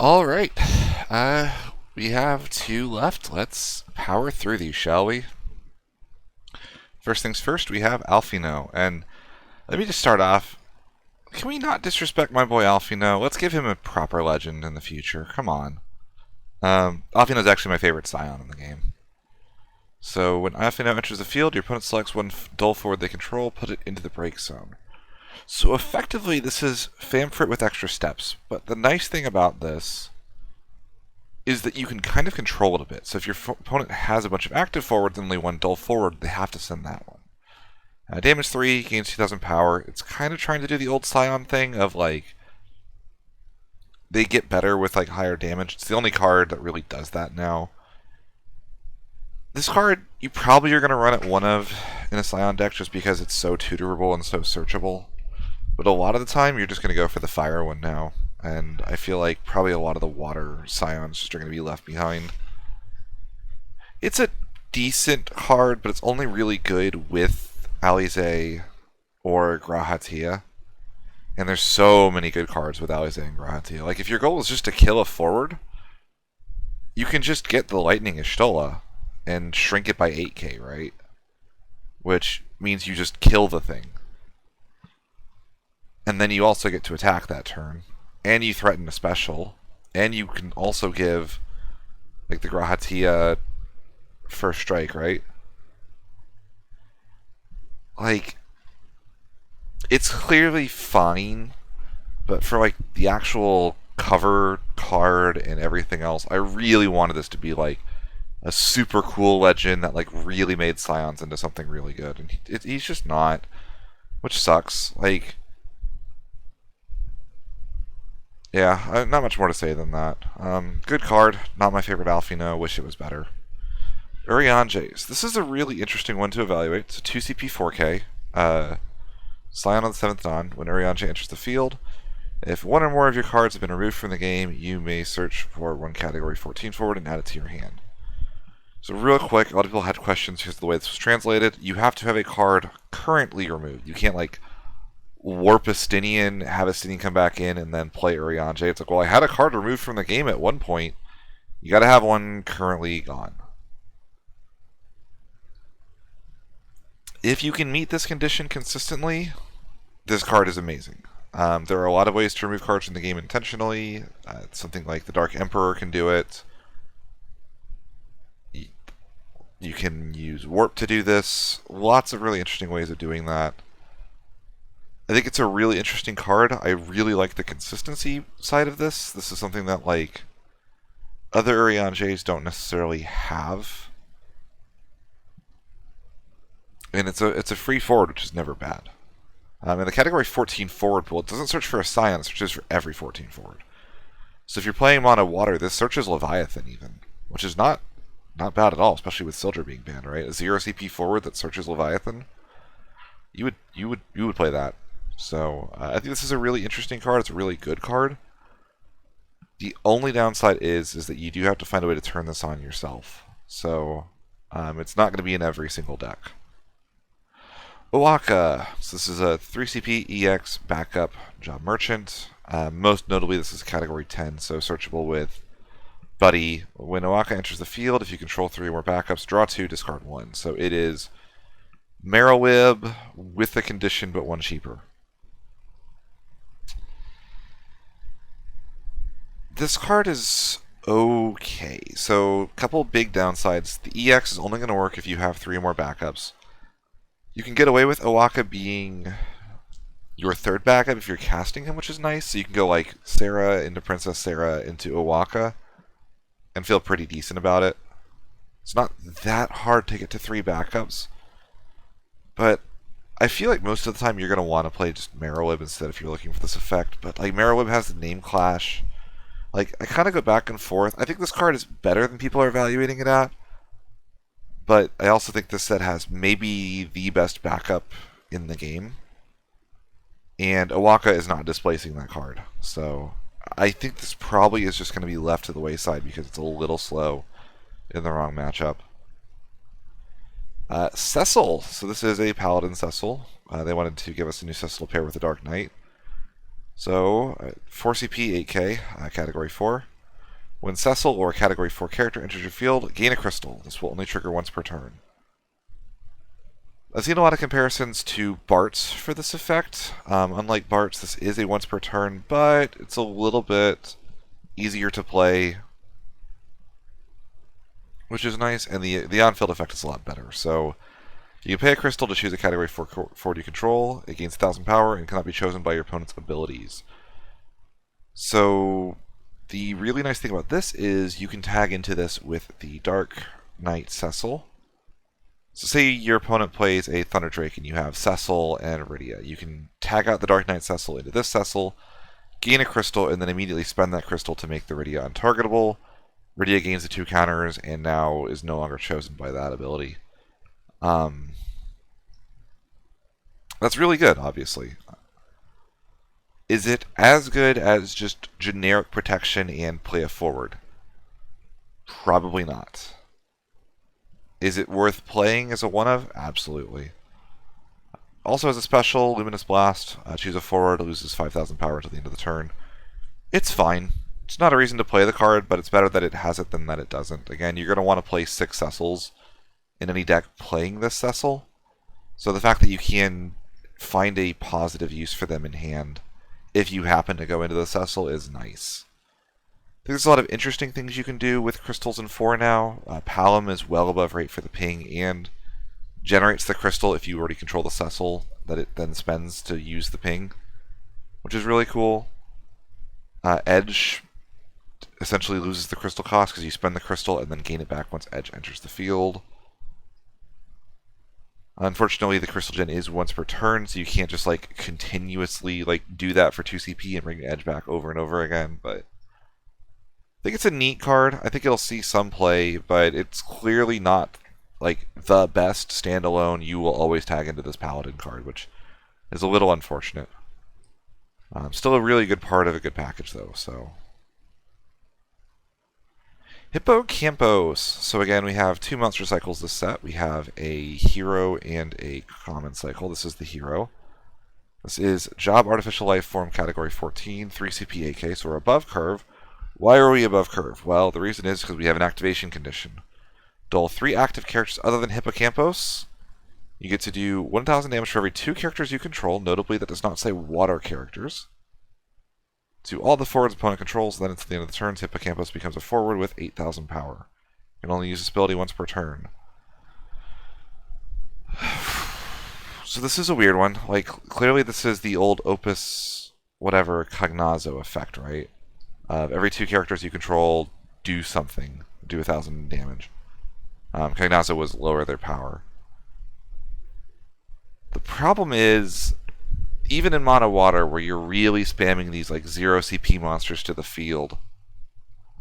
All right. We have two left. Let's power through these, shall we? First things first, we have Alfino. And let me just start off. Can we not disrespect my boy Alfino? Let's give him a proper legend in the future. Come on. Alfino is actually my favorite Scion in the game. So when Alfino enters the field, your opponent selects one dull forward they control, put it into the break zone. So effectively, this is Famfrit with extra steps. But the nice thing about this is that you can kind of control it a bit. So if your opponent has a bunch of active forwards and only one dull forward, they have to send that one. Damage 3, gains 2000 power. It's kind of trying to do the old Scion thing of like, they get better with like higher damage. It's the only card that really does that now. This card, you probably are going to run it one of in a Scion deck just because it's so tutorable and so searchable. But a lot of the time, you're just going to go for the fire one now. And I feel like probably a lot of the water Scions just are going to be left behind. It's a decent card, but it's only really good with Alize or Grahatia. And there's so many good cards with Alize and Grahatia. Like, if your goal is just to kill a forward, you can just get the Lightning Ishtola and shrink it by 8k, right? Which means you just kill the thing. And then you also get to attack that turn. And you threaten a special. And you can also give, like, the Grahatia first strike, right? Like, it's clearly fine, but for, like, the actual cover card and everything else, I really wanted this to be, like, a super cool legend that, like, really made Scions into something really good. And he's just not, which sucks. Like, yeah, not much more to say than that. Good card, not my favorite Alfino, wish it was better. Urianger. This is a really interesting one to evaluate. It's a 2 CP 4K. Scion on the 7th Dawn. When Urianger enters the field, if one or more of your cards have been removed from the game, you may search for one category 14 forward and add it to your hand. So real quick, a lot of people had questions because of the way this was translated. You have to have a card currently removed. You can't, like, warp Estinian, have Estinian come back in, and then play Urianger. It's like, well, I had a card removed from the game at one point. You got to have one currently gone. If you can meet this condition consistently, this card is amazing. There are a lot of ways to remove cards from the game intentionally. Something like the Dark Emperor can do it. You can use Warp to do this. Lots of really interesting ways of doing that. I think it's a really interesting card. I really like the consistency side of this. This is something that, like, other Uriangers don't necessarily have. And it's a free forward, which is never bad. In the category 14 forward pool, it doesn't search for a Scion, it searches for every 14 forward. So if you're playing mono water, this searches Leviathan even, which is not bad at all, especially with Sildra being banned, right? A 0 CP forward that searches Leviathan, you would play that. So I think this is a really interesting card. It's a really good card. The only downside is that you do have to find a way to turn this on yourself. So it's not going to be in every single deck. Oaka. So this is a 3 CP EX backup job merchant. Most notably, this is category 10, so searchable with Buddy. When Oaka enters the field, if you control 3 or more backups, draw 2, discard 1. So it is Marrowweb with a condition, but 1 cheaper. This card is okay. So, a couple big downsides. The EX is only going to work if you have 3 or more backups. You can get away with Oaka being your 3rd backup if you're casting him, which is nice. So you can go like Sarah into Princess Sarah into Oaka and feel pretty decent about it. It's not that hard to get to 3 backups. But I feel like most of the time you're going to want to play just Marrowweb instead if you're looking for this effect. But like Marrowweb has the name clash. Like, I kind of go back and forth. I think this card is better than people are evaluating it at. But I also think this set has maybe the best backup in the game. And Oaka is not displacing that card. So I think this probably is just going to be left to the wayside because it's a little slow in the wrong matchup. Cecil. So this is a Paladin Cecil. They wanted to give us a new Cecil pair with the Dark Knight. So 4 CP, 8k, category 4. When Cecil or a Category 4 character enters your field, gain a crystal. This will only trigger once per turn. I've seen a lot of comparisons to Bart's for this effect. Unlike Bart's, this is a once per turn, but it's a little bit easier to play, which is nice, and the on-field effect is a lot better. So you can pay a crystal to choose a Category 4 forward you control. It gains 1,000 power and cannot be chosen by your opponent's abilities. So the really nice thing about this is you can tag into this with the Dark Knight Cecil. So say your opponent plays a Thunder Drake and you have Cecil and Iridia. You can tag out the Dark Knight Cecil into this Cecil, gain a crystal, and then immediately spend that crystal to make the Iridia untargetable. Iridia gains the 2 counters and now is no longer chosen by that ability. That's really good, obviously. Is it as good as just generic protection and play a forward? Probably not. Is it worth playing as a one-of? Absolutely. Also as a special, Luminous Blast. Choose a forward, loses 5,000 power until the end of the turn. It's fine. It's not a reason to play the card, but it's better that it has it than that it doesn't. Again, you're going to want to play 6 Cecils in any deck playing this Cecil. So the fact that you can find a positive use for them in hand if you happen to go into the Cecil is nice. There's a lot of interesting things you can do with crystals in 4 now. Palom is well above rate for the ping and generates the crystal if you already control the Cecil that it then spends to use the ping, which is really cool. Edge essentially loses the crystal cost because you spend the crystal and then gain it back once Edge enters the field. Unfortunately, the crystal gen is once per turn, so you can't just like continuously like do that for 2 CP and bring Edge back over and over again, but I think it's a neat card. I think it'll see some play, but it's clearly not like the best standalone. You will always tag into this Paladin card, which is a little unfortunate. Still a really good part of a good package, though. So Hippocampos. So again, we have 2 monster cycles this set. We have a hero and a common cycle. This is the hero. This is Job Artificial Life Form Category 14, 3 CP AK, so we're above curve. Why are we above curve? Well, the reason is because we have an activation condition. Duel 3 active characters other than Hippocampos. You get to do 1,000 damage for every 2 characters you control, notably that does not say water characters. To all the forwards opponent controls, then until the end of the turns, Hippocampos becomes a forward with 8,000 power. You can only use this ability once per turn. So this is a weird one. Like, clearly this is the old Opus, whatever, Cognazo effect, right? Every 2 characters you control do something, do 1,000 damage. Cognazo was lower their power. The problem is, even in Mono Water, where you're really spamming these like 0 CP monsters to the field,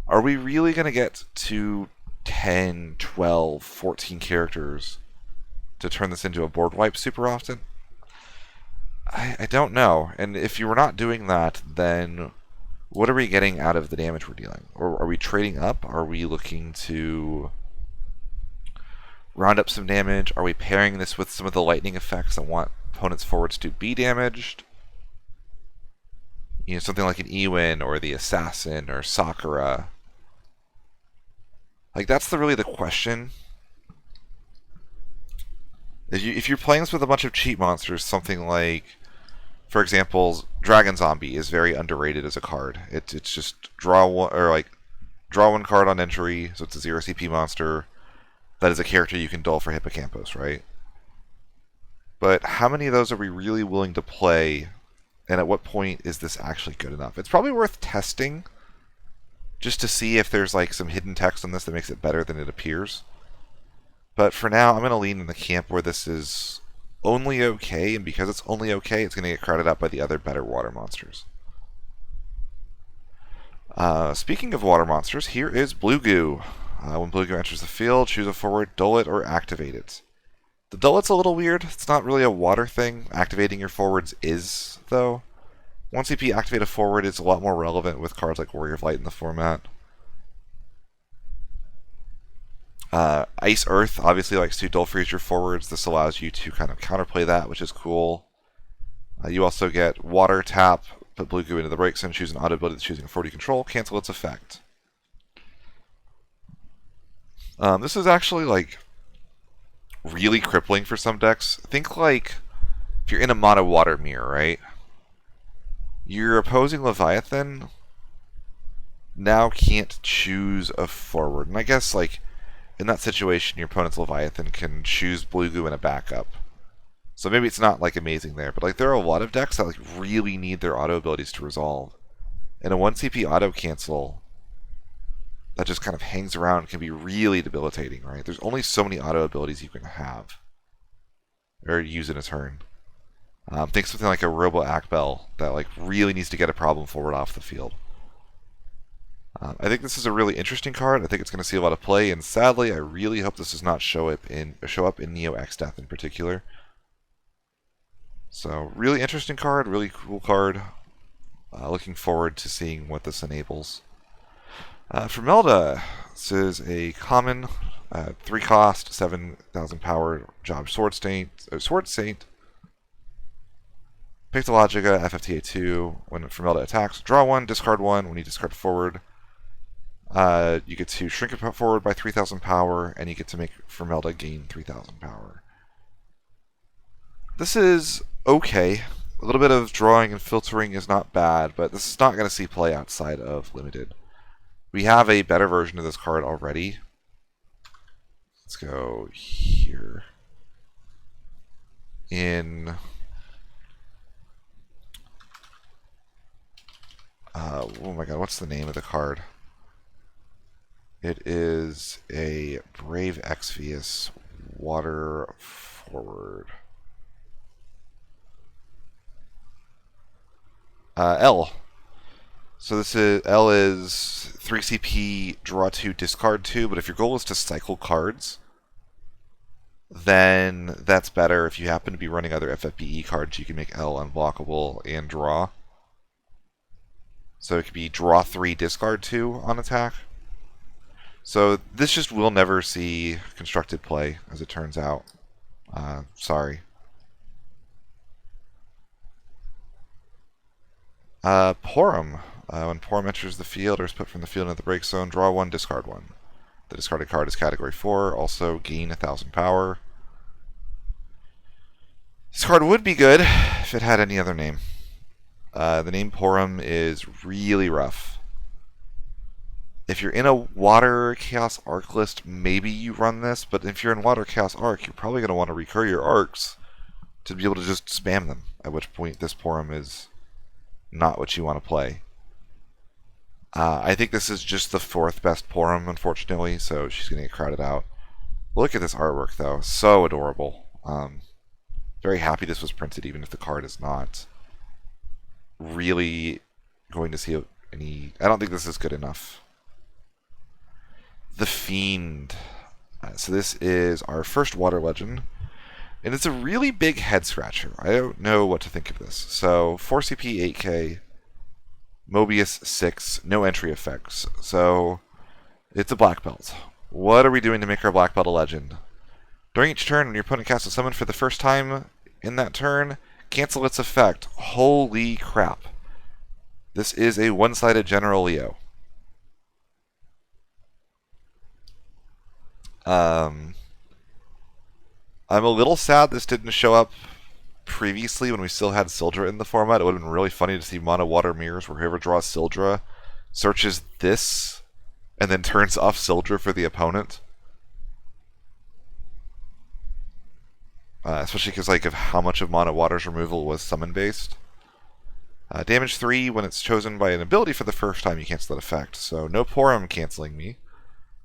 are we really going to get to 10, 12, 14 characters to turn this into a board wipe super often? I don't know. And if you were not doing that, then what are we getting out of the damage we're dealing? Or are we trading up? Are we looking to round up some damage? Are we pairing this with some of the lightning effects that want opponents' forwards to be damaged? You know, something like an Ewin or the Assassin or Sakura. Like, that's really the question. If you're playing this with a bunch of cheat monsters, something like, for example, Dragon Zombie is very underrated as a card. It's just draw one card on entry, so it's a 0 CP monster. That is a character you can dull for Hippocampos, right? But how many of those are we really willing to play, and at what point is this actually good enough? It's probably worth testing, just to see if there's like some hidden text on this that makes it better than it appears. But for now, I'm going to lean in the camp where this is only okay, and because it's only okay, it's going to get crowded out by the other better water monsters. Speaking of water monsters, here is Blue Goo. When Blue Goo enters the field, choose a forward, dull it, or activate it. The dull it's a little weird. It's not really a water thing. Activating your forwards is, though. 1 CP activate a forward is a lot more relevant with cards like Warrior of Light in the format. Ice Earth obviously likes to dull freeze your forwards. This allows you to kind of counterplay that, which is cool. You also get Water Tap, put Blue Goo into the break zone, choose an auto ability that's choosing a forward you control, cancel its effect. This is actually like really crippling for some decks. Think like if you're in a mono water mirror, right? Your opposing Leviathan now can't choose a forward. And I guess like in that situation your opponent's Leviathan can choose blue goo and a backup. So maybe it's not like amazing there, but like there are a lot of decks that like really need their auto abilities to resolve. And a 1 CP auto cancel that just kind of hangs around can be really debilitating, right? There's only so many auto abilities you can have or use in a turn. Think something like a Robo Akbel that like really needs to get a problem forward off the field. I think this is a really interesting card. I think it's going to see a lot of play, and sadly, I really hope this does not show up in Neo X Death in particular. So, really interesting card, really cool card. Looking forward to seeing what this enables. For Melda, this is a common 3 cost, 7,000 power job Sword Saint. Pictologica, FFTA2. When Formelda attacks, draw 1, discard 1. When you discard forward, you get to shrink it forward by 3,000 power, and you get to make Formelda gain 3,000 power. This is okay. A little bit of drawing and filtering is not bad, but this is not going to see play outside of Limited. We have a better version of this card already. Let's go here. In oh my god, what's the name of the card? It is a Brave Exvius Water Forward. L. So this is L is 3 CP, draw 2, discard 2, but if your goal is to cycle cards, then that's better. If you happen to be running other FFBE cards, you can make L unblockable and draw. So it could be draw 3, discard 2 on attack. So this just will never see constructed play, as it turns out. Sorry. Porum. When Porum enters the field or is put from the field into the break zone, draw 1, discard 1. The discarded card is category 4, also gain 1,000 power. This card would be good if it had any other name. The name Porum is really rough. If you're in a Water Chaos Arc list, maybe you run this, but if you're in Water Chaos Arc, you're probably going to want to recur your arcs to be able to just spam them, at which point this Porum is not what you want to play. I think this is just the 4th best Porum, unfortunately, so she's going to get crowded out. Look at this artwork, though. So adorable. Very happy this was printed, even if the card is not really going to see any... I don't think this is good enough. The Fiend. So this is our first Water Legend, and it's a really big head scratcher. I don't know what to think of this. So 4 CP, 8K, Mobius 6, no entry effects. So it's a black belt. What are we doing to make our black belt a legend? During each turn, when your opponent casts a summon for the first time in that turn, cancel its effect. Holy crap. This is a one-sided General Leo. I'm a little sad this didn't show up previously when we still had Sildra in the format. It would have been really funny to see mono water mirrors where whoever draws Sildra searches this and then turns off Sildra for the opponent. Especially because like of how much of mono water's removal was summon based. Damage 3, when it's chosen by an ability for the first time, you cancel that effect. So no Porum canceling me.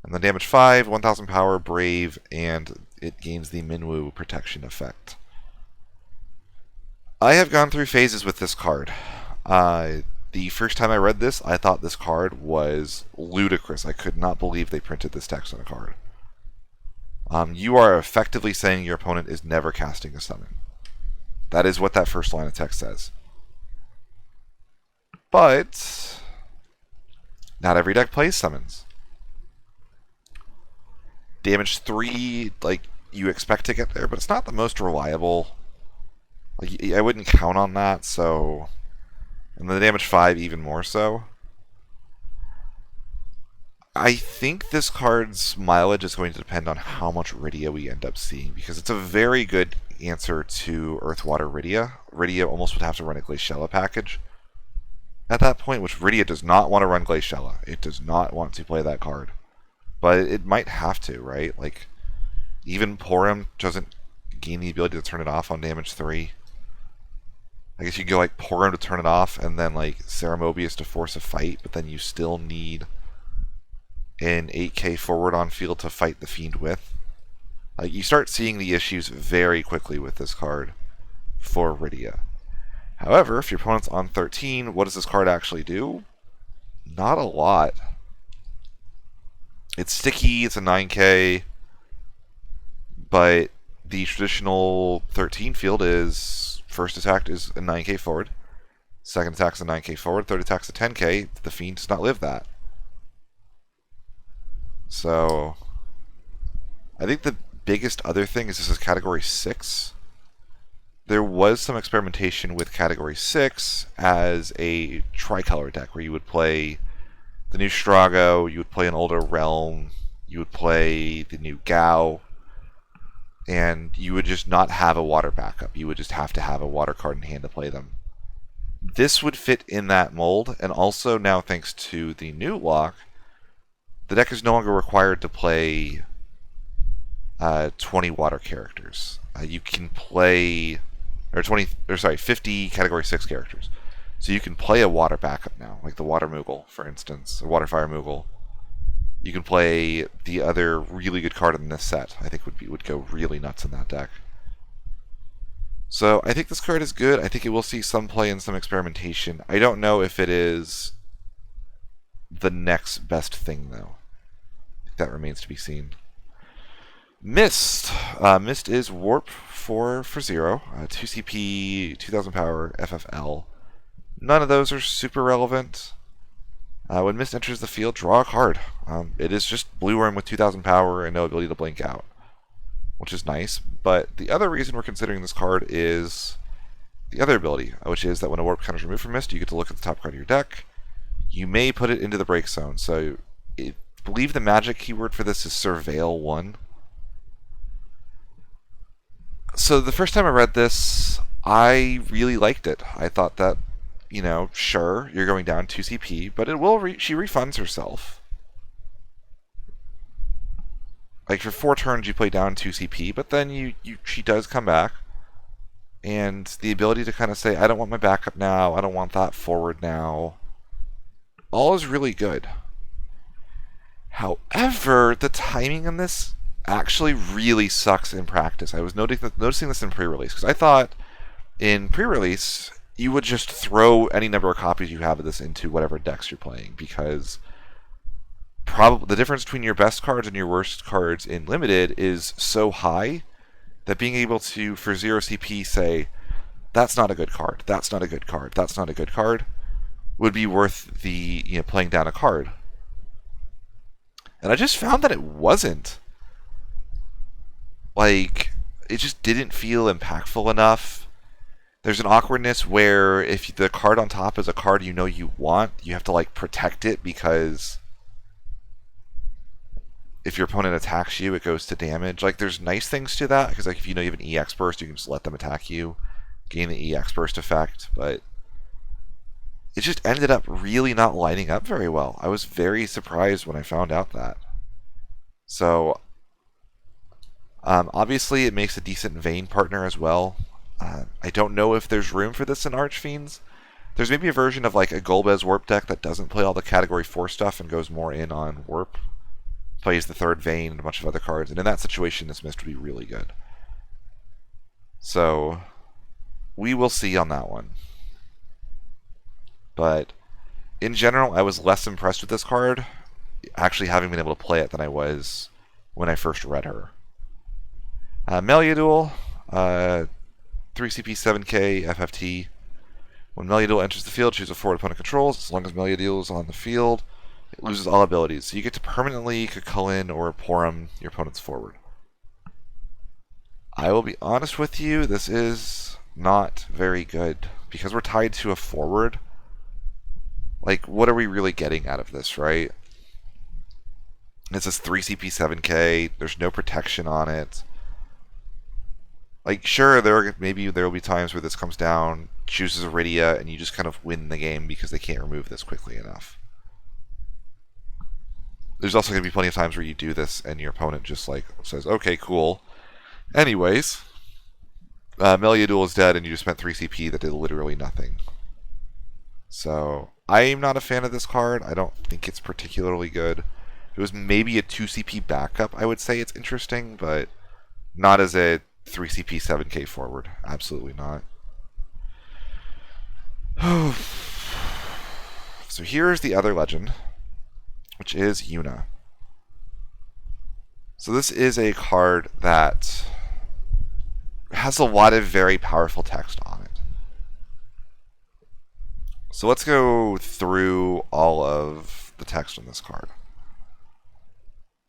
And then damage 5, 1,000 power, Brave, and it gains the Minwu protection effect. I have gone through phases with this card. The first time I read this, I thought this card was ludicrous. I could not believe they printed this text on a card. You are effectively saying your opponent is never casting a summon. That is what that first line of text says. But not every deck plays summons. Damage 3, like, you expect to get there, but it's not the most reliable. Like, I wouldn't count on that, so... And the damage 5 even more so. I think this card's mileage is going to depend on how much Rydia we end up seeing, because it's a very good answer to Earth, Water, Rydia. Rydia almost would have to run a Glaciella package at that point, which Rydia does not want to run Glaciella. It does not want to play that card. But it might have to, right? Like, even Porum doesn't gain the ability to turn it off on damage 3. I guess you could go like Porum to turn it off, and then like Ceramobius to force a fight, but then you still need an 8k forward on field to fight the Fiend with. Like, you start seeing the issues very quickly with this card for Rydia. However, if your opponent's on 13, what does this card actually do? Not a lot. It's sticky, it's a 9k, but the traditional 13 field is first attack is a 9k forward, second attack is a 9k forward, third attack is a 10k. The Fiend does not live that. So, I think the biggest other thing is this is category 6. There was some experimentation with category 6 as a tricolor deck where you would play the new Strago, you would play an older Realm, you would play the new Gao, and you would just not have a water backup. You would just have to have a water card in hand to play them. This would fit in that mold, and also now thanks to the new lock, the deck is no longer required to play 20 water characters. You can play 50 category 6 characters. So you can play a water backup now, like the Water Moogle, for instance, or Water Fire Moogle. You can play the other really good card in this set. I think would go really nuts in that deck. So I think this card is good. I think it will see some play and some experimentation. I don't know if it is the next best thing, though. I think that remains to be seen. Mist. Mist is Warp for 0. 2 CP, 2000 power, FFL. None of those are super relevant. When Mist enters the field, draw a card. It is just blue worm with 2000 power and no ability to blink out, which is nice. But the other reason we're considering this card is the other ability, which is that when a warp counter is removed from Mist, you get to look at the top card of your deck. You may put it into the break zone. So I believe the magic keyword for this is Surveil 1. So the first time I read this, I really liked it. I thought that, sure, you're going down 2 CP, but it will she refunds herself. Like, for 4 turns you play down 2 CP, but then she does come back. And the ability to kind of say, I don't want my backup now, I don't want that forward now, all is really good. However, the timing on this actually really sucks in practice. I was noticing this in pre-release, because I thought in pre-release you would just throw any number of copies you have of this into whatever decks you're playing, because probably the difference between your best cards and your worst cards in Limited is so high that being able to, for 0 CP, say, that's not a good card, that's not a good card, that's not a good card, would be worth the playing down a card. And I just found that it wasn't. Like, it just didn't feel impactful enough. There's an awkwardness where if the card on top is a card you want, you have to like protect it, because if your opponent attacks you, it goes to damage. Like, there's nice things to that, because like if you have an EX burst, you can just let them attack you, gain the EX burst effect, but it just ended up really not lining up very well. I was very surprised when I found out that. So obviously, it makes a decent Vayne partner as well. I don't know if there's room for this in Archfiends. There's maybe a version of like a Golbez Warp deck that doesn't play all the Category 4 stuff and goes more in on Warp. Plays the third Vayne and a bunch of other cards. And in that situation, this Mist would be really good. So, we will see on that one. But, in general, I was less impressed with this card, actually having been able to play it, than I was when I first read her. Meliaduel, 3 CP 7k FFT. When Meliaduel enters the field, choose a forward opponent controls. As long as Meliaduel is on the field, it loses all abilities. So you get to permanently Cucullin or Porum your opponent's forward. I will be honest with you, this is not very good. Because we're tied to a forward, like, what are we really getting out of this, right? It says 3 CP 7K. There's no protection on it. Like, sure, maybe there will be times where this comes down, chooses Iridia, and you just kind of win the game because they can't remove this quickly enough. There's also going to be plenty of times where you do this and your opponent just like says, okay, cool. Anyways, Meliadul is dead and you just spent 3 CP that did literally nothing. So, I'm not a fan of this card. I don't think it's particularly good. If it was maybe a 2 CP backup, I would say it's interesting, but not as a 3 CP 7K forward. Absolutely not. So here's the other legend, which is Yuna. So this is a card that has a lot of very powerful text on it. So let's go through all of the text on this card.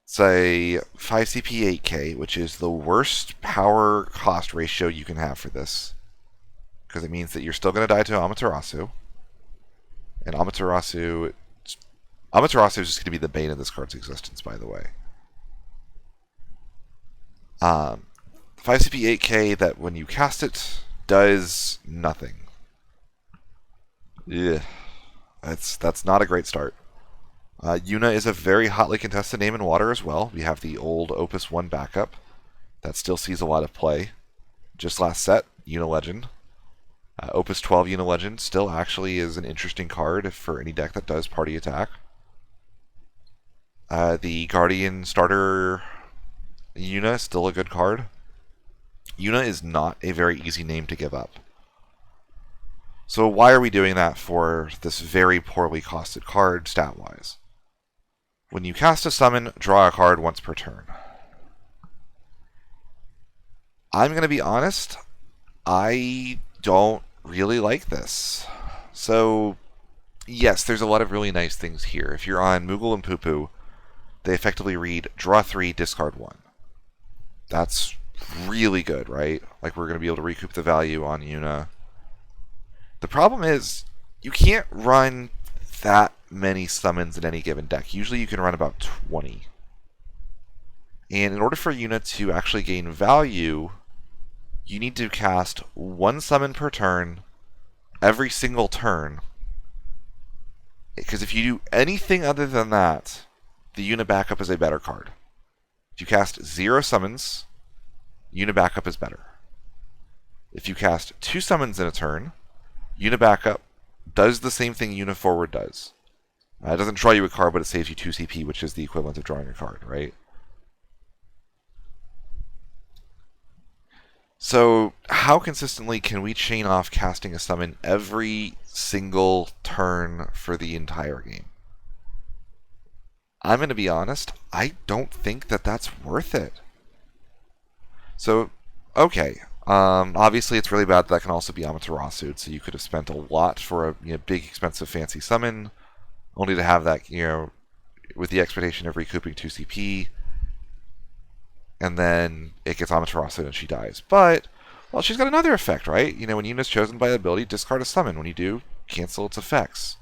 It's a 5 CP 8K, which is the worst power cost ratio you can have for this. Because it means that you're still going to die to Amaterasu. And Amaterasu is just going to be the bane of this card's existence, by the way. 5 CP 8K that when you cast it does nothing. Yeah, that's not a great start. Yuna is a very hotly contested name in Water as well. We have the old Opus 1 backup that still sees a lot of play. Just last set, Yuna Legend. Opus 12 Yuna Legend still actually is an interesting card for any deck that does party attack. The Guardian starter Yuna is still a good card. Yuna is not a very easy name to give up. So why are we doing that for this very poorly costed card stat-wise? When you cast a summon, draw a card once per turn. I'm going to be honest, I don't really like this. So, yes, there's a lot of really nice things here. If you're on Moogle and Poo-Poo, they effectively read, draw 3, discard 1. That's really good, right? Like, we're going to be able to recoup the value on Yuna. The problem is, you can't run that many summons in any given deck. Usually you can run about 20. And in order for Yuna to actually gain value, you need to cast 1 summon per turn, every single turn. Because if you do anything other than that, the Yuna backup is a better card. If you cast 0 summons, Yuna backup is better. If you cast 2 summons in a turn, Yuna backup does the same thing Yuna forward does. It doesn't draw you a card, but it saves you 2 CP, which is the equivalent of drawing a card, right? So, how consistently can we chain off casting a summon every single turn for the entire game? I'm going to be honest, I don't think that that's worth it. So, okay. Obviously, it's really bad that can also be Amaterasu, so you could have spent a lot for a big, expensive, fancy summon, only to have that, with the expectation of recouping 2 CP, and then it gets Amaterasu and she dies. But, well, she's got another effect, right? When Yuna's chosen by ability, discard a summon. When you do, cancel its effects.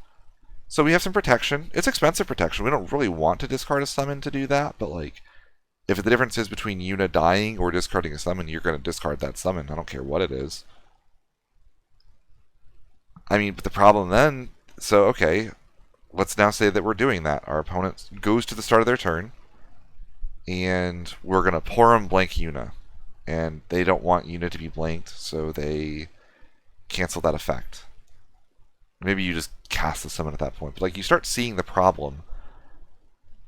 So we have some protection. It's expensive protection. We don't really want to discard a summon to do that, but, like, if the difference is between Yuna dying or discarding a summon, you're going to discard that summon. I don't care what it is. I mean, but the problem then, so, okay, let's now say that we're doing that. Our opponent goes to the start of their turn, and we're going to Porum blank Yuna. And they don't want Yuna to be blanked, so they cancel that effect. Maybe you just cast the summon at that point. But, like, you start seeing the problem.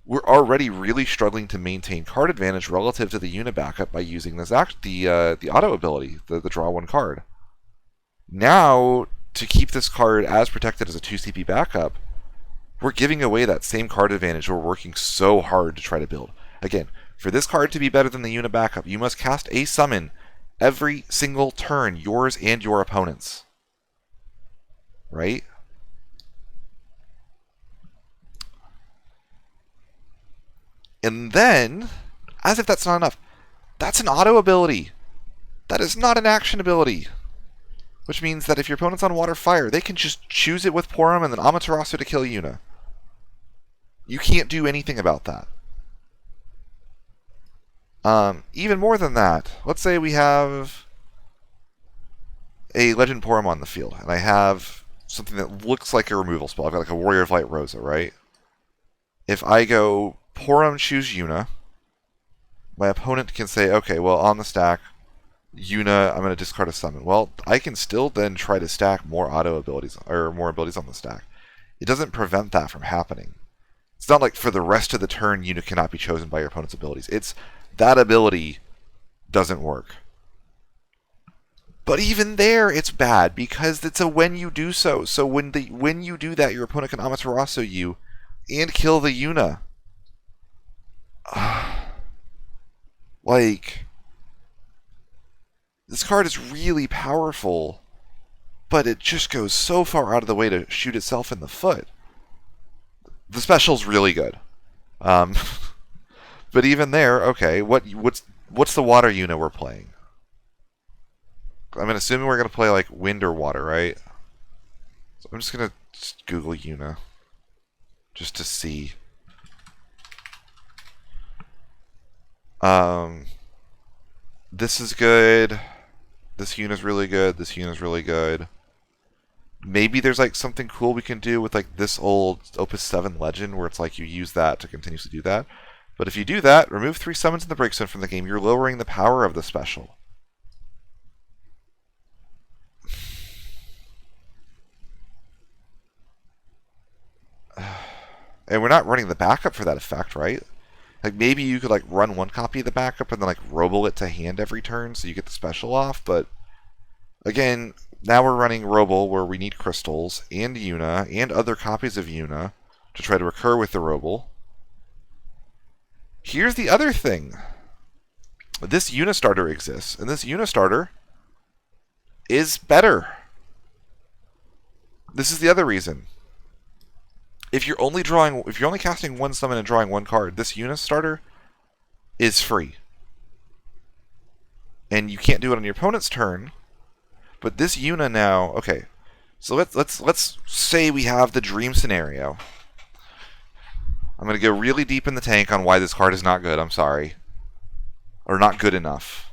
We're already really struggling to maintain card advantage relative to the Yuna backup by using this the auto ability, the draw 1 card. Now, to keep this card as protected as a 2 CP backup, we're giving away that same card advantage we're working so hard to try to build. Again, for this card to be better than the Yuna backup, you must cast a summon every single turn, yours and your opponent's. Right? And then, as if that's not enough, that's an auto ability. That is not an action ability. Which means that if your opponent's on Water Fire, they can just choose it with Porum and then Amaterasu to kill Yuna. You can't do anything about that. Even more than that, let's say we have a Legend Porum on the field, and I have something that looks like a removal spell. I've got like a Warrior of Light Rosa, right? If I go Porum, choose Yuna, my opponent can say, okay, well, on the stack, Yuna, I'm going to discard a summon. Well, I can still then try to stack more auto abilities, or more abilities on the stack. It doesn't prevent that from happening. It's not like for the rest of the turn, Yuna cannot be chosen by your opponent's abilities. It's that ability doesn't work. But even there, it's bad because it's a when you do so. So when you do that, your opponent can Amaterasu you and kill the Yuna. Like, this card is really powerful, but it just goes so far out of the way to shoot itself in the foot. The special's really good. But even there, okay, what's the water Yuna we're playing? I'm assuming we're going to play like wind or water, right? So I'm just going to Google Yuna just to see. This is good. This Yuna's really good. This Yuna's really good. Maybe there's like something cool we can do with like this old Opus 7 legend where it's like you use that to continuously do that. But if you do that, remove 3 summons in the break zone from the game, you're lowering the power of the special. And we're not running the backup for that effect, right? Like maybe you could like run one copy of the backup and then like robo it to hand every turn so you get the special off, but again, now we're running robo where we need crystals and Yuna and other copies of Yuna to try to recur with the robo. Here's the other thing. This Yuna starter exists, and this Yuna starter is better. This is the other reason. If you're only casting one summon and drawing one card, this Yuna starter is free. And you can't do it on your opponent's turn. But this Yuna now, okay. So let's say we have the dream scenario. I'm going to go really deep in the tank on why this card is not good. I'm sorry. Or not good enough.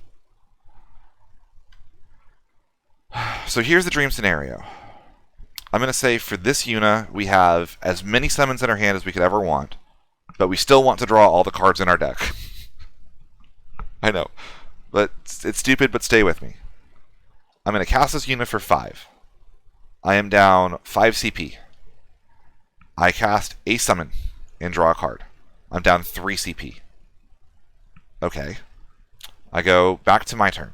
So here's the dream scenario. I'm going to say for this Yuna, we have as many summons in our hand as we could ever want, but we still want to draw all the cards in our deck. I know. But it's stupid, but stay with me. I'm going to cast this Yuna for 5. I am down 5 CP. I cast a summon and draw a card. I'm down 3 CP. Okay. I go back to my turn.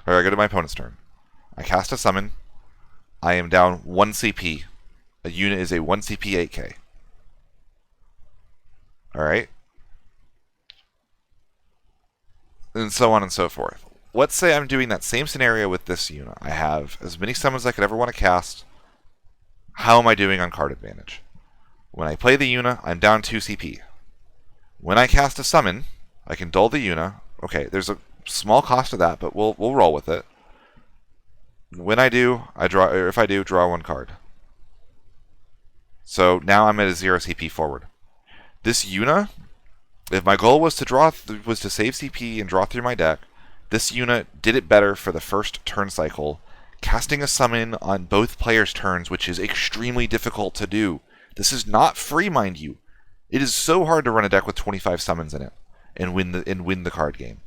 Or I go to my opponent's turn. I cast a summon. I am down 1 CP. A Yuna is a 1 CP 8K. Alright. And so on and so forth. Let's say I'm doing that same scenario with this Yuna. I have as many summons as I could ever want to cast. How am I doing on card advantage? When I play the Yuna, I'm down 2 CP. When I cast a summon, I can dull the Yuna. Okay, there's a small cost to that, but we'll roll with it. When I do, I draw, or if I do, draw 1 card. So now I'm at a 0 CP forward. This Yuna, if my goal was to save CP and draw through my deck, this Yuna did it better for the first turn cycle, casting a summon on both players' turns, which is extremely difficult to do. This is not free, mind you. It is so hard to run a deck with 25 summons in it and win the card game.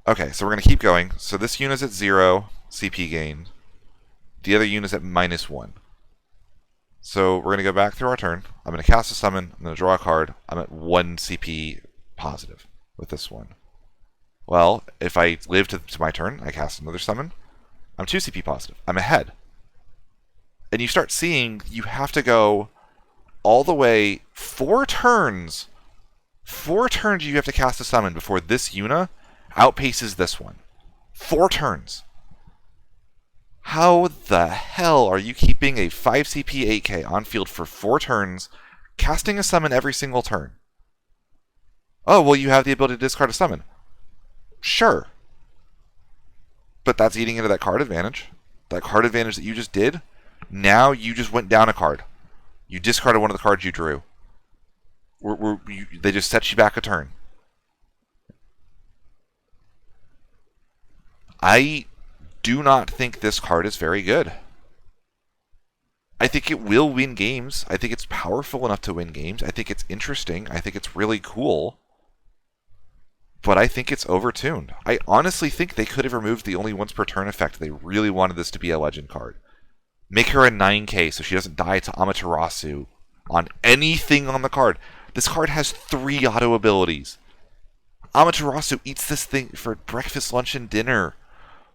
Okay, so we're going to keep going. So this Yuna's at 0 CP gain. The other Yuna's at -1. So we're going to go back through our turn. I'm going to cast a summon. I'm going to draw a card. I'm at 1 CP positive with this one. Well, if I live to my turn, I cast another summon. I'm 2 CP positive. I'm ahead. And you start seeing you have to go all the way 4 turns. 4 turns you have to cast a summon before this Yuna outpaces this one. 4 turns. How the hell are you keeping a 5 CP 8K on field for 4 turns, casting a summon every single turn? Oh, well, you have the ability to discard a summon. Sure. But that's eating into that card advantage. That card advantage that you just did, now you just went down a card. You discarded one of the cards you drew. they just set you back a turn. I do not think this card is very good. I think it will win games. I think it's powerful enough to win games. I think it's interesting. I think it's really cool. But I think it's overtuned. I honestly think they could have removed the only once per turn effect. They really wanted this to be a legend card. Make her a 9K so she doesn't die to Amaterasu on anything on the card. This card has 3 auto abilities. Amaterasu eats this thing for breakfast, lunch, and dinner.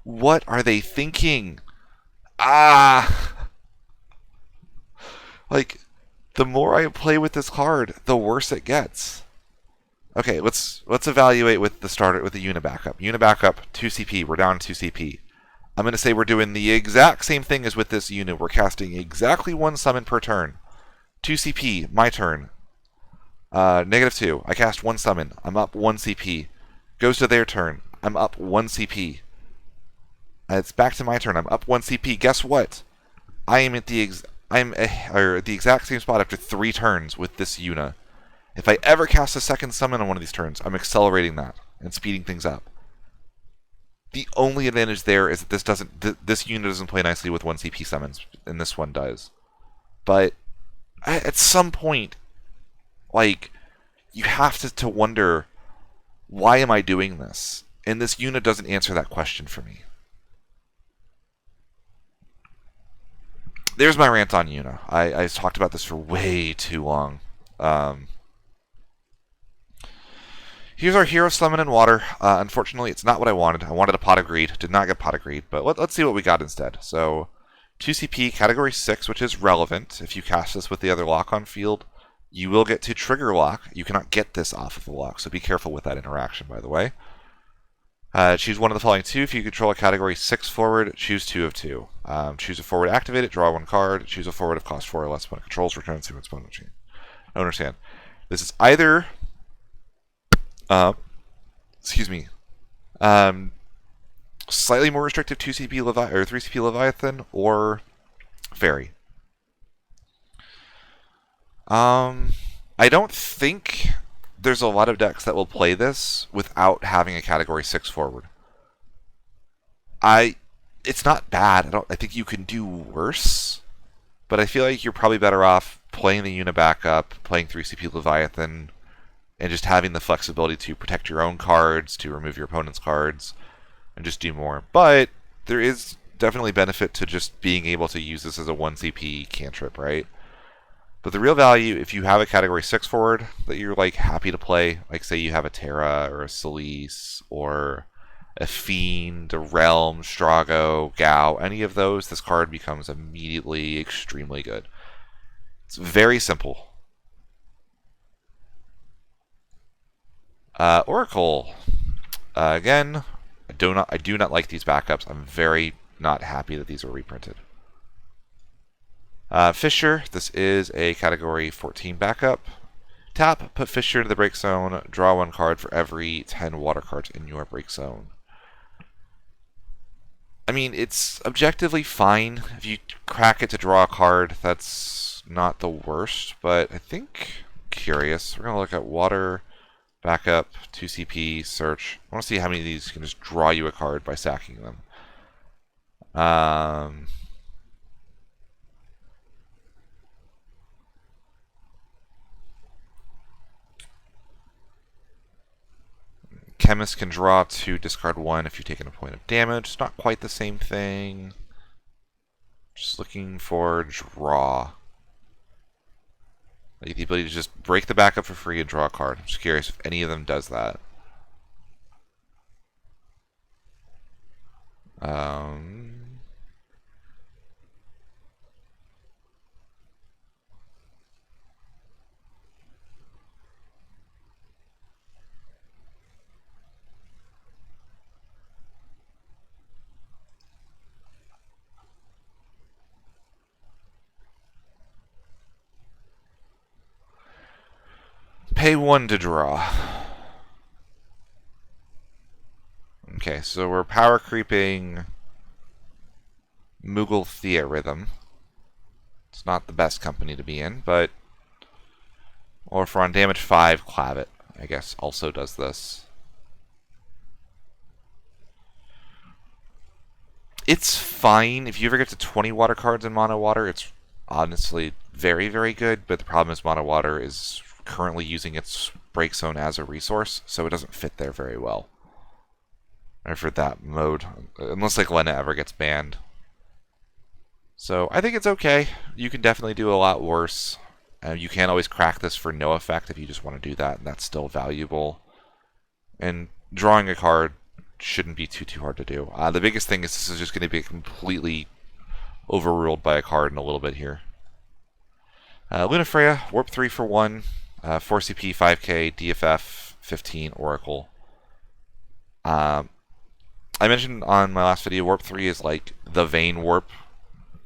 What are they thinking? Like, the more I play with this card, the worse it gets. Okay, let's evaluate with the starter with the Una backup. Una backup, 2 CP. We're down 2 CP. I'm going to say we're doing the exact same thing as with this unit. We're casting exactly 1 summon per turn. 2 CP, my turn. -2. I cast 1 summon. I'm up 1 CP. Goes to their turn. I'm up 1 CP. It's back to my turn. I'm up 1 CP. Guess what? I am at the exact same spot after 3 turns with this Una. If I ever cast a second summon on one of these turns, I'm accelerating that and speeding things up. The only advantage there is that this unit doesn't play nicely with 1 CP summons, and this one does. But at some point, like, you have to wonder, why am I doing this? And this unit doesn't answer that question for me. There's my rant on Una. I talked about this for way too long. Here's our hero summon in water. Unfortunately, it's not what I wanted. I wanted a pot of greed. Did not get pot of greed, but let's see what we got instead. So, 2 CP, category 6, which is relevant. If you cast this with the other lock on field, you will get to trigger lock. You cannot get this off of the lock, so be careful with that interaction, by the way. Choose one of the following 2. If you control a category 6 forward, choose 2 of 2. Choose a forward, activate it, draw 1 card. Choose a forward of cost 4 or less when it controls, return to its opponent chain. I don't understand. This is either slightly more restrictive 2 CP or 3 CP Leviathan or Fairy. I don't think there's a lot of decks that will play this without having a category 6 forward. It's not bad. I think you can do worse, but I feel like you're probably better off playing the Una backup, playing 3 CP Leviathan, and just having the flexibility to protect your own cards, to remove your opponent's cards, and just do more. But there is definitely benefit to just being able to use this as a 1 CP cantrip, right? But the real value, if you have a category 6 forward that you're like happy to play, like say you have a Terra or a Solis or a Fiend, a Realm, Strago, Gao, any of those, this card becomes immediately extremely good. It's very simple. Oracle. Again, I do not like these backups. I'm very not happy that these were reprinted. Fisher. This is a category 14 backup. Tap, put Fisher into the break zone. Draw 1 card for every 10 water cards in your break zone. I mean, it's objectively fine. If you crack it to draw a card, that's not the worst. But I think, curious. We're going to look at water. Backup, 2 CP, search. I want to see how many of these can just draw you a card by sacking them. Chemist can draw 2, discard 1 if you've taken a point of damage. It's not quite the same thing. Just looking for draw. Like the ability to just break the backup for free and draw a card. I'm just curious if any of them does that. Pay 1 to draw. Okay, so we're power creeping Moogle Theorhythm. It's not the best company to be in, but Or if we're on damage 5, Clav it, I guess, also does this. It's fine. If you ever get to 20 water cards in mono water, it's honestly very, very good. But the problem is mono water is currently using its break zone as a resource, so it doesn't fit there very well. Or for that mode, unless like Lena ever gets banned. So I think it's okay. You can definitely do a lot worse. You can always crack this for no effect if you just want to do that, and that's still valuable. And drawing a card shouldn't be too hard to do. The biggest thing is this is just going to be completely overruled by a card in a little bit here. Lunafreya, Warp 3 for 1, 4 CP, 5k, DFF, 15, Oracle. I mentioned on my last video, Warp 3 is like the Vayne Warp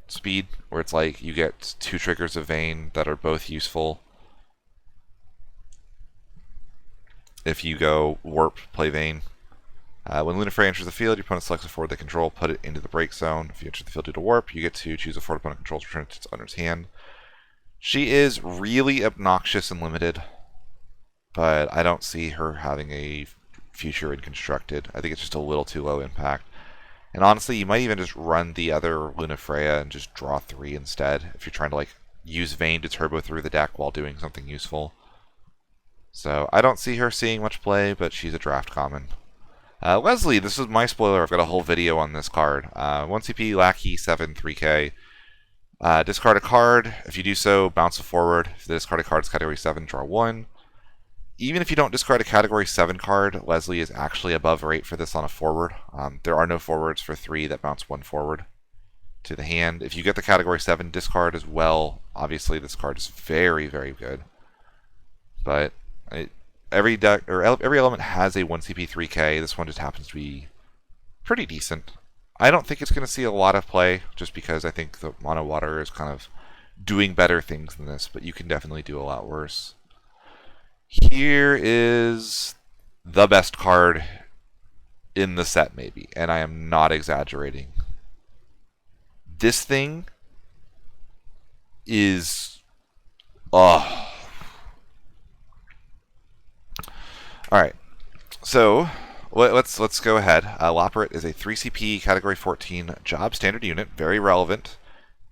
speed, where it's like you get 2 triggers of Vayne that are both useful. If you go Warp, play Vayne. When Lunafreya enters the field, your opponent selects a forward they control, put it into the break zone. If you enter the field due to Warp, you get to choose a forward opponent controls, return it to its owner's hand. She is really obnoxious and limited, but I don't see her having a future in Constructed. I think it's just a little too low impact. And honestly, you might even just run the other Lunafreya and just draw 3 instead, if you're trying to like use Vayne to turbo through the deck while doing something useful. So I don't see her seeing much play, but she's a draft common. Leslie, this is my spoiler. I've got a whole video on this card. 1 CP, Lackey, 7, 3k. Discard a card. If you do so, bounce a forward. If the discarded card is category 7, draw 1. Even if you don't discard a category 7 card, Leslie is actually above rate for this on a forward. There are no forwards for 3 that bounce 1 forward to the hand. If you get the category 7 discard as well, obviously this card is very, very good. But every deck or every element has a 1 CP 3k. This one just happens to be pretty decent. I don't think it's going to see a lot of play, just because I think the mono water is kind of doing better things than this, but you can definitely do a lot worse. Here is the best card in the set, maybe, and I am not exaggerating. This thing is... oh. Alright, so let's go ahead. Loporrit is a 3 CP category 14 job standard unit, very relevant.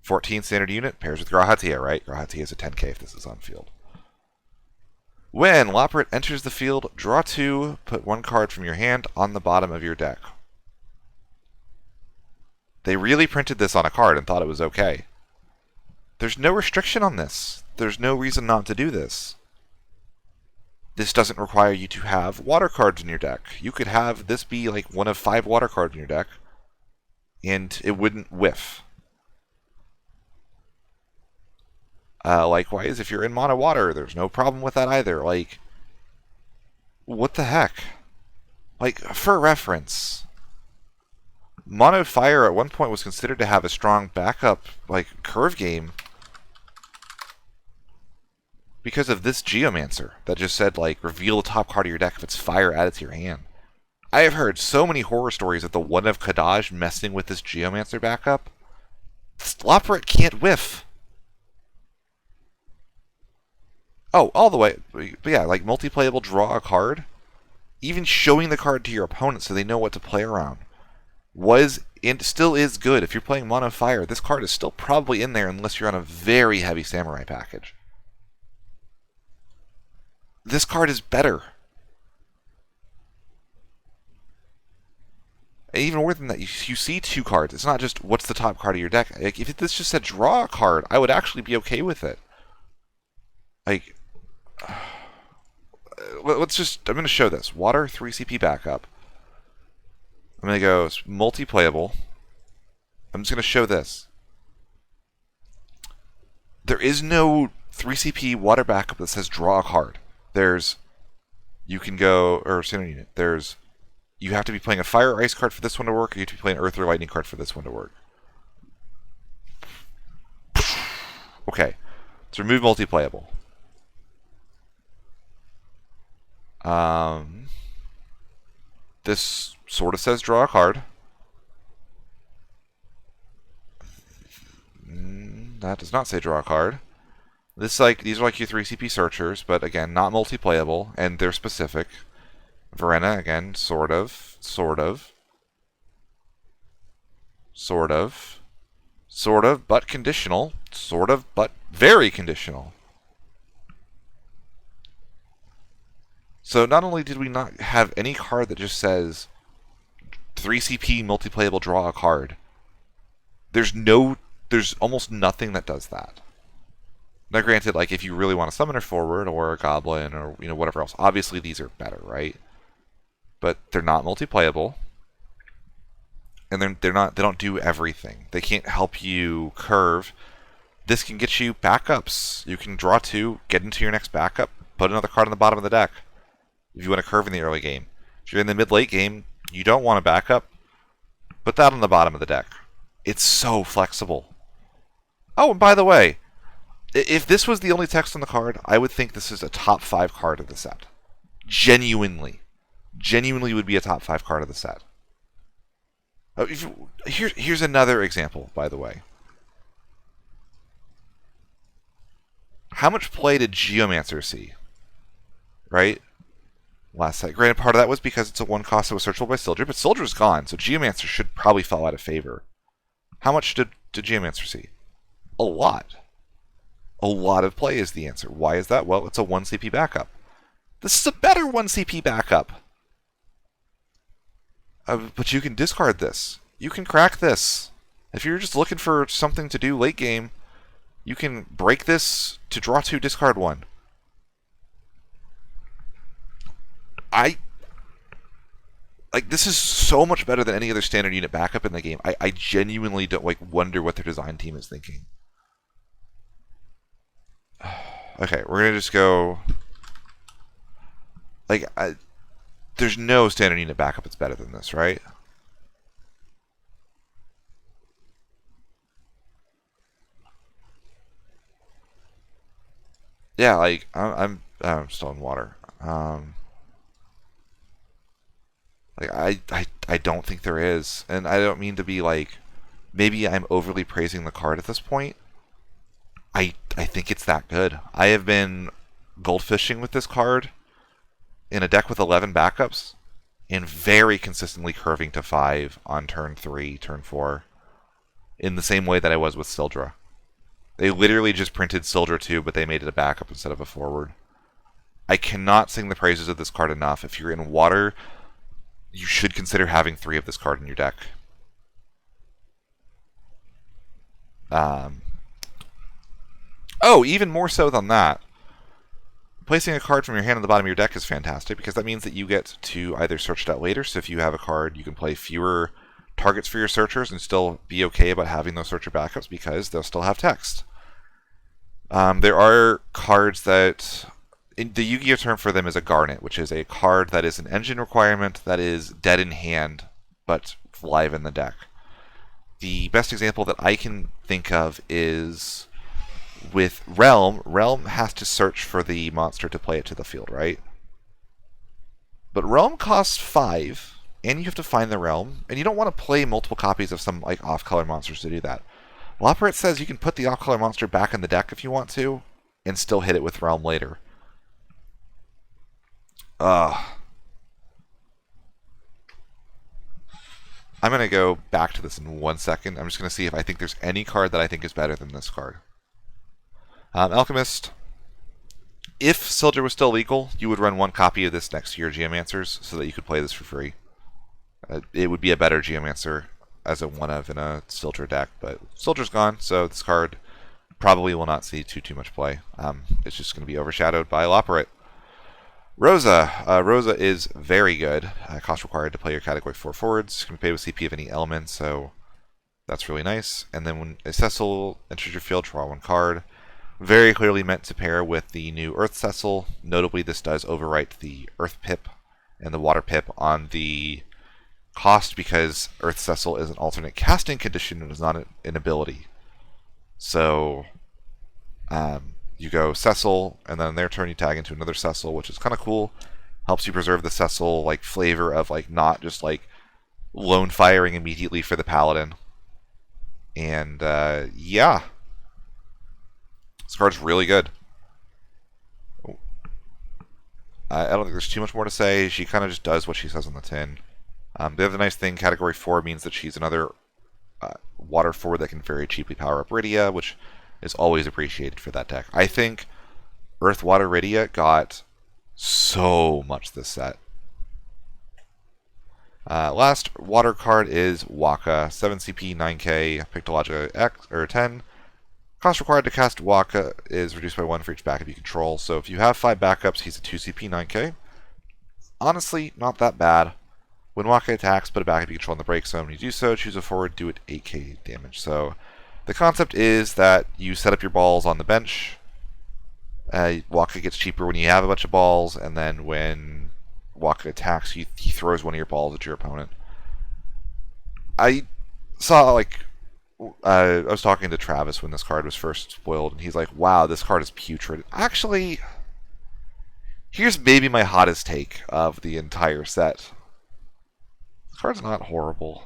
14 standard unit pairs with Grahatia, right? Grahatia is a 10k if this is on field. When Loporrit enters the field, draw 2, put 1 card from your hand on the bottom of your deck. They really printed this on a card and thought it was okay. There's no restriction on this. There's no reason not to do this. This doesn't require you to have water cards in your deck. You could have this be like one of 5 water cards in your deck, and it wouldn't whiff. Likewise, if you're in mono water, there's no problem with that either. Like, what the heck? Like, for reference, mono fire at one point was considered to have a strong backup, like, curve game because of this Geomancer that just said, like, reveal the top card of your deck if it's fire added to your hand. I have heard so many horror stories of the one of Kadaj messing with this Geomancer backup. Loporrit can't whiff. Oh, all the way. But yeah, like multiplayable, draw a card. Even showing the card to your opponent so they know what to play around was and still is good. If you're playing mono fire, this card is still probably in there unless you're on a very heavy samurai package. This card is better. And even more than that, you see 2 cards. It's not just what's the top card of your deck. Like, if this just said draw a card, I would actually be okay with it. Like, let's just, I'm going to show this. Water, 3 CP backup. I'm going to go multiplayable. I'm just going to show this. There is no 3 CP water backup that says draw a card. There's, you can go, or standard unit, there's, you have to be playing a fire or ice card for this one to work, or you have to be playing an earth or lightning card for this one to work. Okay, let's remove multiplayable. This sort of says draw a card. That does not say draw a card. These are like your 3 CP searchers, but again, not multiplayable, and they're specific. Verena, again, sort of, but conditional, sort of, but very conditional. So not only did we not have any card that just says 3 CP multiplayable, draw a card. There's almost nothing that does that. Now, granted, like if you really want a summoner forward or a goblin or whatever else, obviously these are better, right? But they're not multiplayable, and they don't do everything. They can't help you curve. This can get you backups. You can draw 2, get into your next backup, put another card on the bottom of the deck. If you want to curve in the early game, if you're in the mid-late game, you don't want a backup, put that on the bottom of the deck. It's so flexible. Oh, and by the way, if this was the only text on the card, I would think this is a top 5 card of the set. Genuinely would be a top 5 card of the set. Here's another example, by the way. How much play did Geomancer see? Right? Last set. Granted, part of that was because it's a 1 cost that was searchable by Sildra, but Sildra's gone, so Geomancer should probably fall out of favor. How much did Geomancer see? A lot. A lot of play is the answer. Why is that? Well, it's a 1 CP backup. This is a better 1 CP backup. But you can discard this. You can crack this. If you're just looking for something to do late game, you can break this to draw 2, discard 1. This is so much better than any other standard unit backup in the game. I genuinely don't wonder what their design team is thinking. Okay, we're gonna just go. There's no standard unit backup that's better than this, right? Yeah, I'm still in water. I don't think there is, and I don't mean to be maybe I'm overly praising the card at this point. I think it's that good. I have been goldfishing with this card in a deck with 11 backups and very consistently curving to 5 on turn 3, turn 4, in the same way that I was with Sildra. They literally just printed Sildra 2, but they made it a backup instead of a forward. I cannot sing the praises of this card enough. If you're in water, you should consider having 3 of this card in your deck. Oh, even more so than that. Placing a card from your hand on the bottom of your deck is fantastic because that means that you get to either search that later. So if you have a card, you can play fewer targets for your searchers and still be okay about having those searcher backups because they'll still have text. There are cards that... the Yu-Gi-Oh term for them is a Garnet, which is a card that is an engine requirement that is dead in hand, but live in the deck. The best example that I can think of is with Realm. Realm has to search for the monster to play it to the field, right? But Realm costs 5, and you have to find the Realm, and you don't want to play multiple copies of some off-color monsters to do that. Loperate says you can put the off-color monster back in the deck if you want to, and still hit it with Realm later. I'm going to go back to this in 1 second. I'm just going to see if I think there's any card that I think is better than this card. Alchemist. If Sildra was still legal, you would run 1 copy of this next to your Geomancers so that you could play this for free. It would be a better Geomancer as a 1-of in a Sildra deck, but Sildra's gone, so this card probably will not see too much play. It's just going to be overshadowed by Loperate. Rosa. Rosa is very good. Cost required to play your category 4 forwards. Can be paid with CP of any element, so that's really nice. And then when a Cecil enters your field, draw 1 card. Very clearly meant to pair with the new Earth Cecil. Notably, this does overwrite the Earth Pip and the Water Pip on the cost because Earth Cecil is an alternate casting condition and is not an ability. So, you go Cecil, and then on their turn you tag into another Cecil, which is kind of cool. Helps you preserve the Cecil flavor of not just lone firing immediately for the Paladin. And yeah. This card's really good. I don't think there's too much more to say. She kind of just does what she says on the tin. The other nice thing, Category 4 means that she's another water forward that can very cheaply power up Rydia, which is always appreciated for that deck. I think Earth Water Rydia got so much this set. Last water card is Waka, 7 CP, 9K, Pictologica X or 10. Cost required to cast Waka is reduced by 1 for each backup you control. So if you have 5 backups, he's a 2 CP, 9K. Honestly, not that bad. When Waka attacks, put a backup you control in the break zone. When you do so, choose a forward, do it 8k damage. So the concept is that you set up your balls on the bench. Waka gets cheaper when you have a bunch of balls, and then when Waka attacks, he throws one of your balls at your opponent. I saw, like, I was talking to Travis when this card was first spoiled, and he's like, wow, this card is putrid. Actually, here's maybe my hottest take of the entire set. The card's not horrible.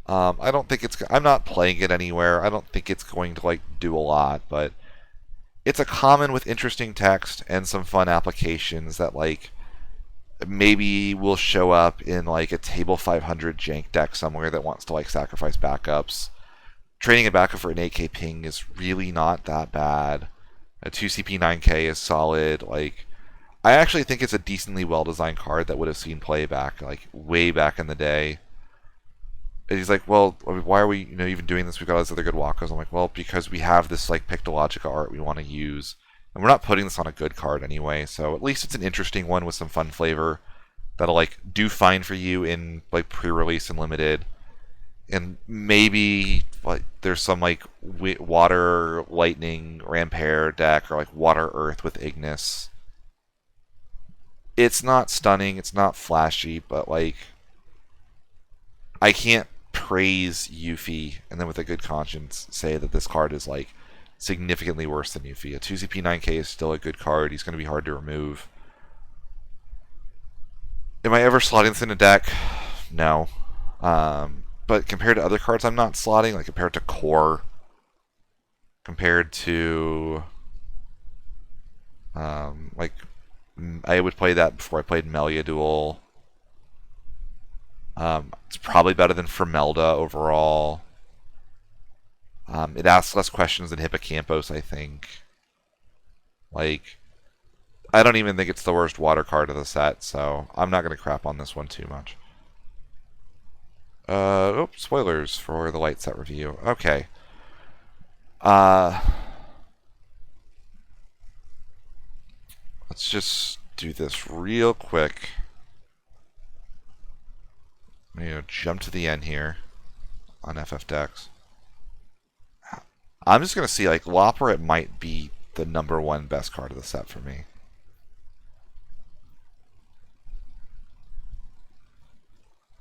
I don't think it's... I'm not playing it anywhere. I don't think it's going to, like, do a lot, but it's a common with interesting text and some fun applications that, like, maybe will show up in, like, a table 500 jank deck somewhere that wants to, like, sacrifice backups. Trading a backup for an 8k ping is really not that bad. A 2 CP 9k is solid. Like, I actually think it's a decently well-designed card that would have seen play back, like, way back in the day. And he's like, well, why are we, even doing this? We've got all these other good walkers. I'm like, well, because we have this, like, Pictologica art we want to use. And we're not putting this on a good card anyway, so at least it's an interesting one with some fun flavor that'll, like, do fine for you in, like, pre-release and limited. And maybe, like, there's some, like, water, lightning, Rampair deck, or, like, water, earth with Ignis. It's not stunning, it's not flashy, but, like, I can't praise Yuffie and then with a good conscience say that this card is, like, significantly worse than Yuffie. A 2CP 9k is still a good card. He's going to be hard to remove. Am I ever slotting this in a deck? No. But compared to other cards I'm not slotting, like compared to Core, compared to... like, I would play that before I played Melia Duel. It's probably better than Formelda overall. It asks less questions than Hippocampos, I think. Like, I don't even think it's the worst water card of the set, so I'm not going to crap on this one too much. Spoilers for the light set review. Okay. Let's just do this real quick. I'm going to jump to the end here on FF decks. I'm just going to see, like, Loporet might be the #1 best card of the set for me.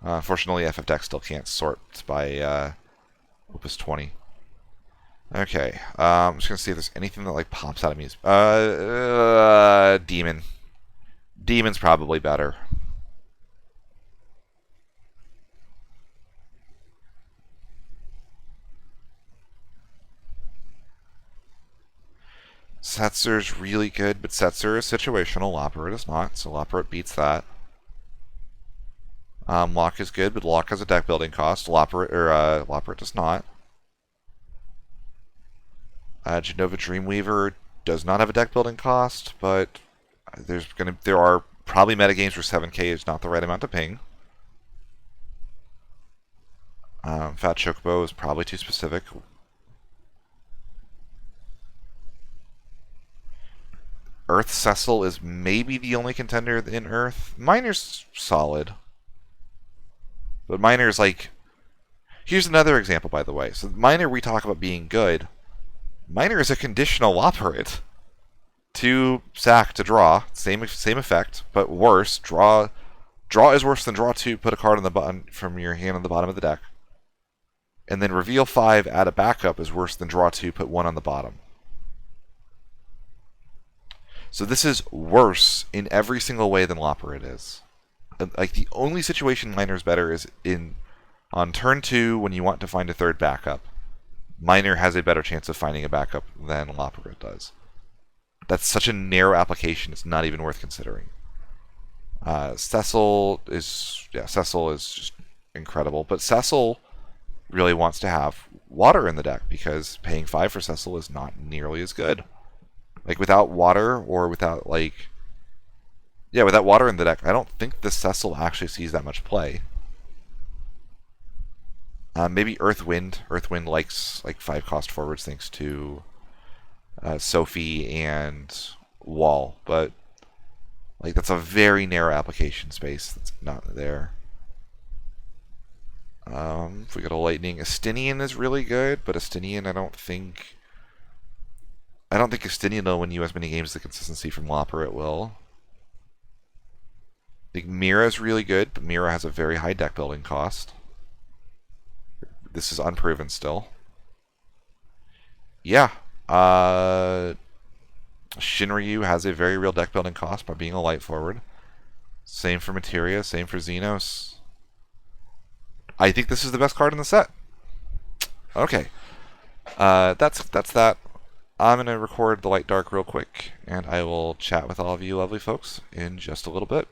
Unfortunately, FF decks still can't sort by Opus 20. Okay, I'm just going to see if there's anything that, like, pops out of me. Demon. Demon's probably better. Setzer's really good, but Setzer is situational. Loporet is not, so Loporet beats that. Lock is good, but Lock has a deck building cost. Loporet does not. Genova Dreamweaver does not have a deck building cost, but there are probably metagames where 7k is not the right amount to ping. Fat Chocobo is probably too specific. Earth Cecil is maybe the only contender in Earth. Miner's solid. But Miner's like... Here's another example, by the way. So Miner, we talk about being good. Miner is a conditional Loporet. 2 sack to draw. Same effect, but worse. Draw is worse than draw 2. Put a card on the button from your hand on the bottom of the deck. And then reveal 5, add a backup is worse than draw 2, put 1 on the bottom. So this is worse in every single way than Loporet is. Like, the only situation Miner's better is on turn 2 when you want to find a third backup. Miner has a better chance of finding a backup than Loporet does. That's such a narrow application, it's not even worth considering. Cecil is just incredible, but Cecil really wants to have water in the deck because paying 5 for Cecil is not nearly as good. Like without water or without without water in the deck, I don't think this Cecil actually sees that much play. Maybe Earthwind. Earthwind likes like 5 cost forwards thanks to Sophie and Wall, but like that's a very narrow application space that's not there. If we go to Lightning, Estinian is really good, but Estinian I don't think Estinian will win you as many games as the consistency from Lopper it will. I think Mira is really good, but Mira has a very high deck building cost. This is unproven still. Yeah. Shinryu has a very real deck building cost by being a light forward. Same for Materia, same for Xenos. I think this is the best card in the set. Okay. That's that. I'm going to record the light dark real quick, and I will chat with all of you lovely folks in just a little bit.